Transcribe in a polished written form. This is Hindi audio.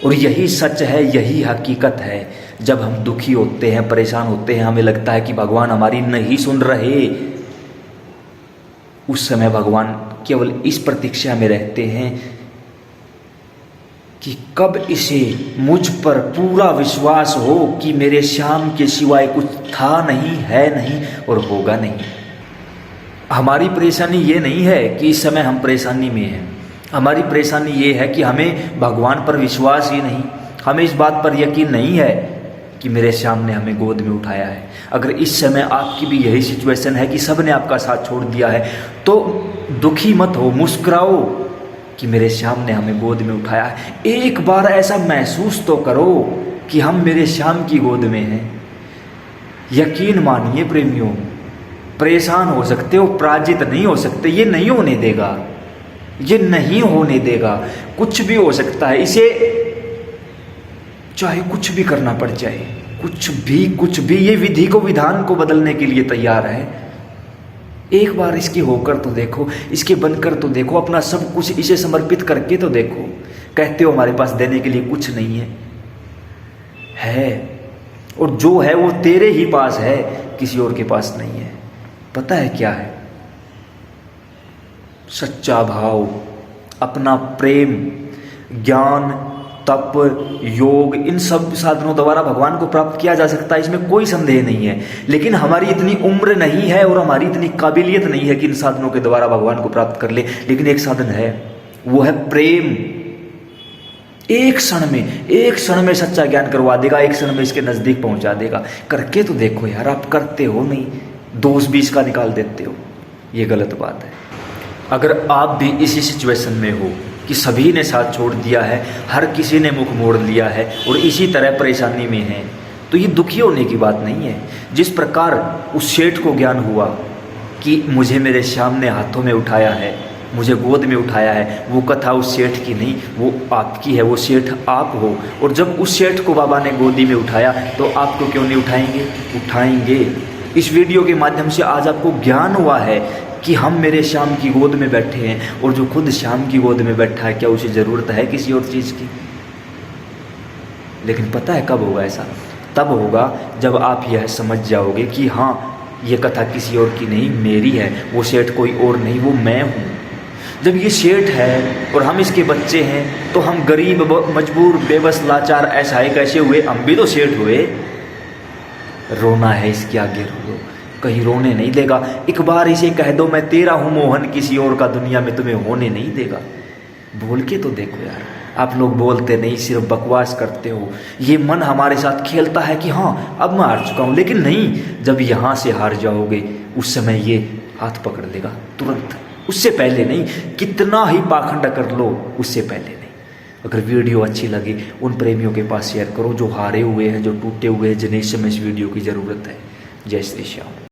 और यही सच है, यही हकीकत है। जब हम दुखी होते हैं, परेशान होते हैं, हमें लगता है कि भगवान हमारी नहीं सुन रहे, उस समय भगवान केवल इस प्रतीक्षा में रहते हैं कि कब इसे मुझ पर पूरा विश्वास हो कि मेरे श्याम के सिवाय कुछ था नहीं, है नहीं और होगा नहीं। हमारी परेशानी ये नहीं है कि इस समय हम परेशानी में हैं, हमारी परेशानी ये है कि हमें भगवान पर विश्वास ही नहीं, हमें इस बात पर यकीन नहीं है कि मेरे श्याम ने हमें गोद में उठाया है। अगर इस समय आपकी भी यही सिचुएशन है कि सब ने आपका साथ छोड़ दिया है, तो दुखी मत हो, मुस्कुराओ कि मेरे श्याम ने हमें गोद में उठाया है। एक बार ऐसा महसूस तो करो कि हम मेरे श्याम की गोद में हैं। यकीन मानिए प्रेमियों, परेशान हो सकते हो, पराजित नहीं हो सकते, ये नहीं होने देगा, ये नहीं होने देगा। कुछ भी हो सकता है, इसे चाहे कुछ भी करना पड़ जाए, कुछ भी, ये विधि को, विधान को बदलने के लिए तैयार है। एक बार इसकी होकर तो देखो, इसके बनकर तो देखो, अपना सब कुछ इसे समर्पित करके तो देखो। कहते हो हमारे पास देने के लिए कुछ नहीं है, और जो है वो तेरे ही पास है, किसी और के पास नहीं है। पता है क्या है? सच्चा भाव, अपना प्रेम, ज्ञान, तप, योग, इन सब साधनों द्वारा भगवान को प्राप्त किया जा सकता है, इसमें कोई संदेह नहीं है। लेकिन हमारी इतनी उम्र नहीं है और हमारी इतनी काबिलियत नहीं है कि इन साधनों के द्वारा भगवान को प्राप्त कर ले। लेकिन एक साधन है, वो है प्रेम। एक क्षण में सच्चा ज्ञान करवा देगा, एक क्षण में इसके नजदीक पहुंचा देगा। करके तो देखो यार, आप करते हो नहीं, दोष भी इसका निकाल देते हो, ये गलत बात है। अगर आप भी इसी सिचुएशन में हो कि सभी ने साथ छोड़ दिया है, हर किसी ने मुख मोड़ लिया है और इसी तरह परेशानी में है, तो ये दुखी होने की बात नहीं है। जिस प्रकार उस सेठ को ज्ञान हुआ कि मुझे मेरे श्याम ने हाथों में उठाया है, मुझे गोद में उठाया है, वो कथा उस सेठ की नहीं, वो आपकी है, वो सेठ आप हो। और जब उस सेठ को बाबा ने गोदी में उठाया, तो आपको क्यों नहीं उठाएंगे? उठाएंगे। इस वीडियो के माध्यम से आज आपको ज्ञान हुआ है कि हम मेरे श्याम की गोद में बैठे हैं, और जो खुद श्याम की गोद में बैठा है, क्या उसे ज़रूरत है किसी और चीज़ की? लेकिन पता है कब होगा ऐसा? तब होगा जब आप यह समझ जाओगे कि हाँ, ये कथा किसी और की नहीं, मेरी है, वो सेठ कोई और नहीं, वो मैं हूँ। जब ये सेठ है और हम इसके बच्चे हैं, तो हम गरीब, मजबूर, बेबस, लाचार, असहाय कैसे हुए? हम भी तो सेठ हुए। रोना है इसके आगे रो दो, कहीं रोने नहीं देगा। एक बार इसे कह दो, मैं तेरा हूँ मोहन, किसी और का दुनिया में तुम्हें होने नहीं देगा। बोल के तो देखो यार। आप लोग बोलते नहीं, सिर्फ बकवास करते हो। ये मन हमारे साथ खेलता है कि हाँ अब मैं हार चुका हूँ, लेकिन नहीं, जब यहाँ से हार जाओगे उस समय ये हाथ पकड़ लेगा तुरंत, उससे पहले नहीं। कितना ही पाखंड कर लो, उससे पहले नहीं। अगर वीडियो अच्छी लगी, उन प्रेमियों के पास शेयर करो जो हारे हुए हैं, जो टूटे हुए हैं, जिन्हें इस समय इस वीडियो की ज़रूरत है। जय श्री श्याम।